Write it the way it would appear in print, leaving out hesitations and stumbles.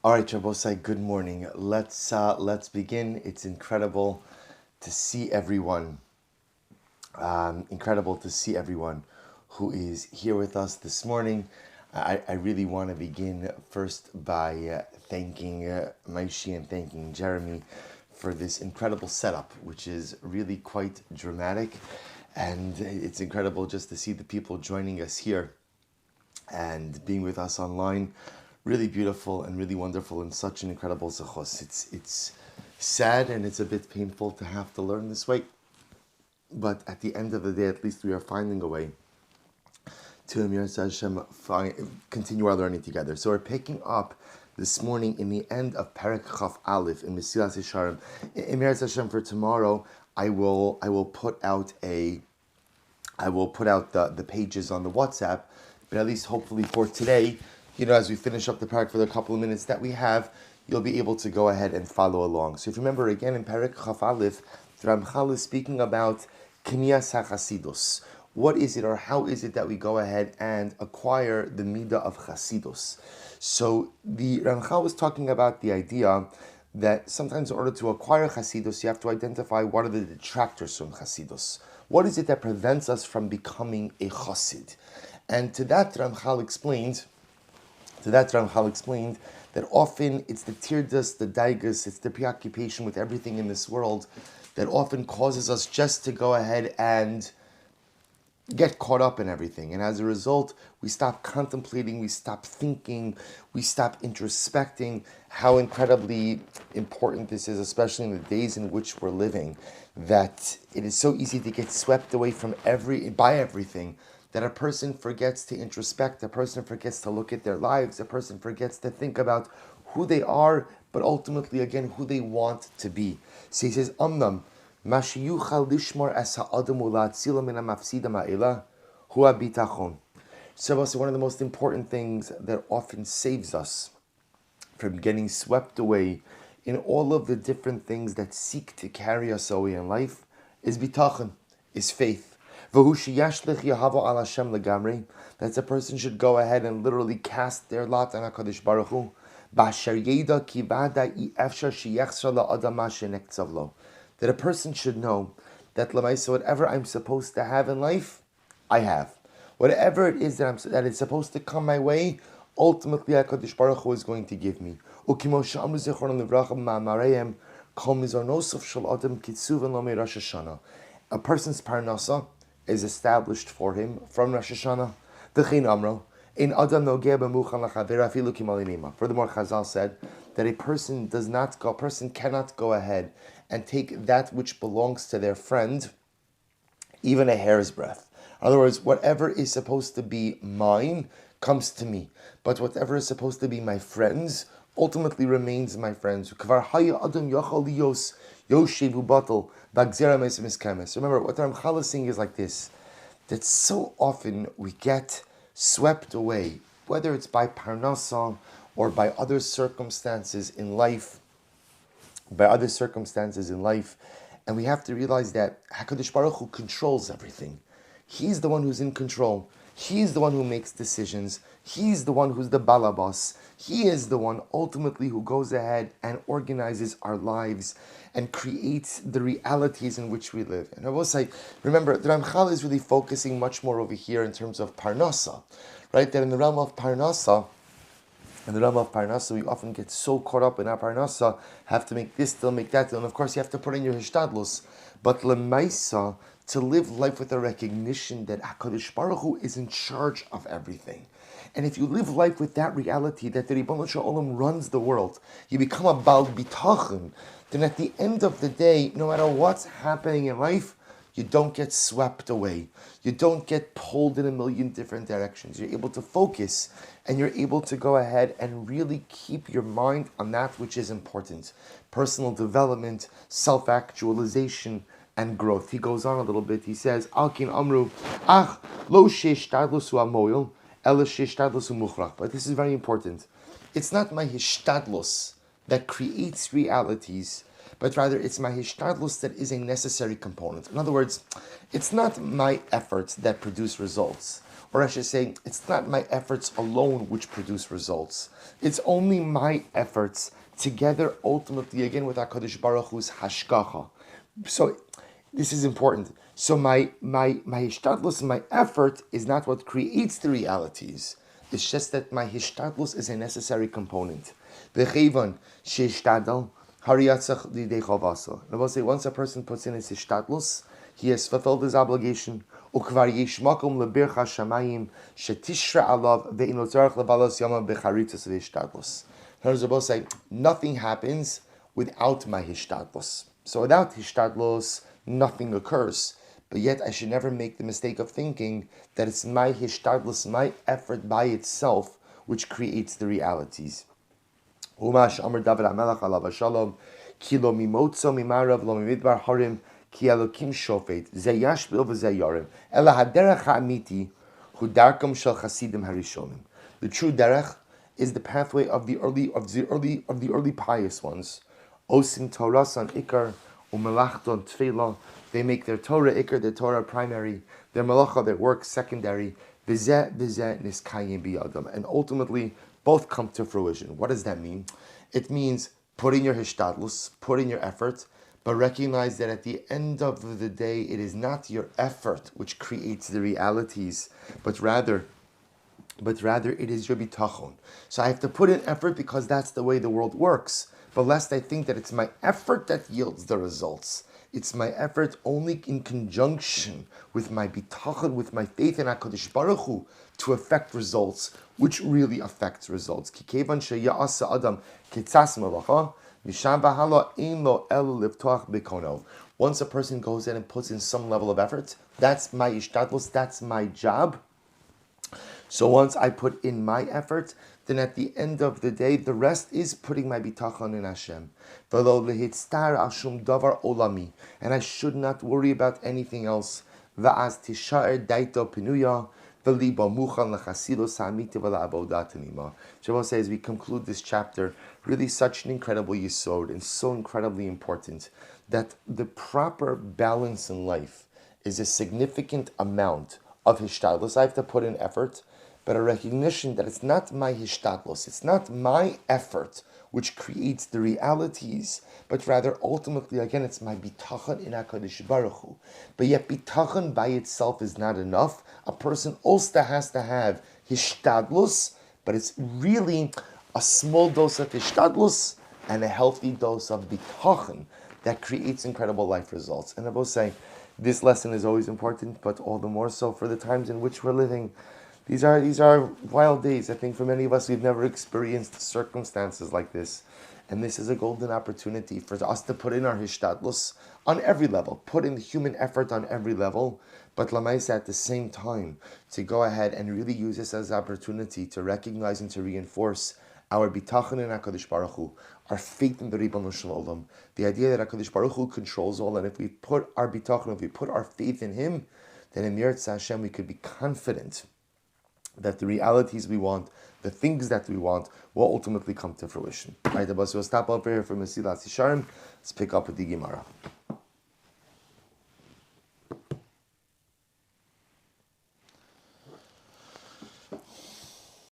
All right, Jabosai, good morning. Let's begin. It's incredible to see everyone. Incredible to see everyone who is here with us this morning. I really want to begin first by thanking Maishi and thanking Jeremy for this incredible setup, which is really quite dramatic. And it's incredible just to see the people joining us here and being with us online. Really beautiful and really wonderful and such an incredible zechus. It's sad and it's a bit painful to have to learn this way, but at the end of the day, at least we are finding a way to Amir Hashem continue our learning together. So we're picking up this morning in the end of Perek Chaf Aleph in Mesillas Yesharim. Amir Hashem, for tomorrow, I will put out the pages on the WhatsApp, but at least hopefully for today, as we finish up the parak for the couple of minutes that we have, you'll be able to go ahead and follow along. So if you remember again in Perek Chaf Aleph, the Ramchal is speaking about Kinyan HaChassidus. What is it or how is it that we go ahead and acquire the midah of Chassidus? So the Ramchal was talking about the idea that sometimes in order to acquire Chassidus, you have to identify what are the detractors from Chassidus. What is it that prevents us from becoming a Chassid? And to that Ramchal explained that often it's the tirdas, the daigas, it's the preoccupation with everything in this world that often causes us just to go ahead and get caught up in everything. And as a result, we stop contemplating, we stop thinking, we stop introspecting how incredibly important this is, especially in the days in which we're living, that it is so easy to get swept away by everything, that a person forgets to introspect, a person forgets to look at their lives, a person forgets to think about who they are, but ultimately, again, who they want to be. So he says, Amnam, Mashiyuchal lishmar as ha'adam ula'atzila min ha'mafsida ma'ila hu'a bitachon. So one of the most important things that often saves us from getting swept away in all of the different things that seek to carry us away in life is bitachon, is faith. That a person should go ahead and literally cast their lot on HaKadosh Baruch Hu. That a person should know that Lamaisa, whatever I'm supposed to have in life, I have. Whatever it is that is supposed to come my way, ultimately HaKadosh Baruch Hu is going to give me. A person's parnasa is established for him from Rosh Hashanah. Furthermore, Chazal said that a person cannot go ahead and take that which belongs to their friend, even a hair's breadth. In other words, whatever is supposed to be mine comes to me, but whatever is supposed to be my friend's ultimately remains my friend's. Remember, what the Ramchal is saying is like this, that so often we get swept away, whether it's by parnasa or by other circumstances in life, and we have to realize that HaKadosh Baruch Hu controls everything. He's the one who's in control. He's the one who makes decisions. He's the one who's the balabas. He is the one ultimately who goes ahead and organizes our lives and creates the realities in which we live. And I will say, remember, the Ramchal is really focusing much more over here in terms of parnasa, right? That in the realm of parnasa, we often get so caught up in our parnasa, have to make this deal, make that deal, and of course you have to put in your hishtadlus. But lemaisa, to live life with a recognition that HaKadosh Baruch Hu is in charge of everything. And if you live life with that reality, that the Ribono Shel Olam runs the world, you become a Bal Bitachon, then at the end of the day, no matter what's happening in life, you don't get swept away. You don't get pulled in a million different directions. You're able to focus and you're able to go ahead and really keep your mind on that which is important. Personal development, self-actualization, and growth. He goes on a little bit. He says, Alkin Amru, Ach, lo sheishtadlusu amoil, ela sheishtadlusu muchrach. But this is very important. It's not my hishtadlus that creates realities, but rather it's my hishtadlus that is a necessary component. In other words, it's not my efforts that produce results. Or I should say, it's not my efforts alone which produce results. It's only my efforts together, ultimately, again, with HaKadosh Baruch Hu's hashgacha. So this is important. So my hishtadlus, my effort is not what creates the realities. It's just that my hishtadlus is a necessary component. V'cheivan sheishtadal hariyatzach lidei chavasa. I will say, once a person puts in his hishtadlus, he has fulfilled his obligation. Ukvar yesh makom lebircha shamayim shetishra alav ve'ino tzarich levalos yama becharitas v'hishtadlus. In other words, I will say, nothing happens without my hishtadlus. So without hishtadlus, nothing occurs. But yet I should never make the mistake of thinking that it's my hishtadlus, my effort by itself, which creates the realities. Umash Amr David HaMelech alav hashalom ki lo mimotzo mimarav lo mimidbar harim ki elokim shofet ze yashbil v'ze yarim ela haderech ha'amiti hu darkam shel chasidim harishonim. The true derech is the pathway of the early pious ones. Osim Torasan ikar umelachton tefillah. They make their Torah ikar, their Torah primary, their malacha, their work secondary. V'zeh niskayim biyadam. And ultimately, both come to fruition. What does that mean? It means put in your hishtadlus, put in your effort, but recognize that at the end of the day, it is not your effort which creates the realities, but rather it is your bitachon. So I have to put in effort because that's the way the world works. But lest I think that it's my effort that yields the results. It's my effort only in conjunction with my bitachon, with my faith in HaKadosh Baruch Hu, to affect results, which really affects results. Kikevan sheya'asa adam ketzas malacha misham v'hala ein lo el liftoach bekono. Once a person goes in and puts in some level of effort, that's my ishtadlus, that's my job. So once I put in my effort, then at the end of the day, the rest is putting my bitachon in Hashem. And I should not worry about anything else. Shabbos says, we conclude this chapter, really such an incredible yesod and so incredibly important, that the proper balance in life is a significant amount of hishtadlus. I have to put in effort, but a recognition that it's not my hishtadlus, it's not my effort which creates the realities, but rather ultimately, again, it's my bitachon in HaKadosh Baruch Hu. But yet bitachon by itself is not enough. A person also has to have hishtadlus, but it's really a small dose of hishtadlus and a healthy dose of bitachon that creates incredible life results. And I will say, this lesson is always important, but all the more so for the times in which we're living. These are wild days. I think for many of us, we've never experienced circumstances like this. And this is a golden opportunity for us to put in our hishtadlus on every level, put in the human effort on every level, but lamaisa at the same time, to go ahead and really use this as an opportunity to recognize and to reinforce our bitachon in HaKadosh Baruch Hu, our faith in the Ribono Shel Olam, the idea that HaKadosh Baruch Hu controls all, and if we put our bitachon, if we put our faith in Him, then in Mirtz Hashem we could be confident that the realities we want, the things that we want, will ultimately come to fruition. All right, we'll stop over here for Mesillas Yesharim. Let's pick up with the Gemara.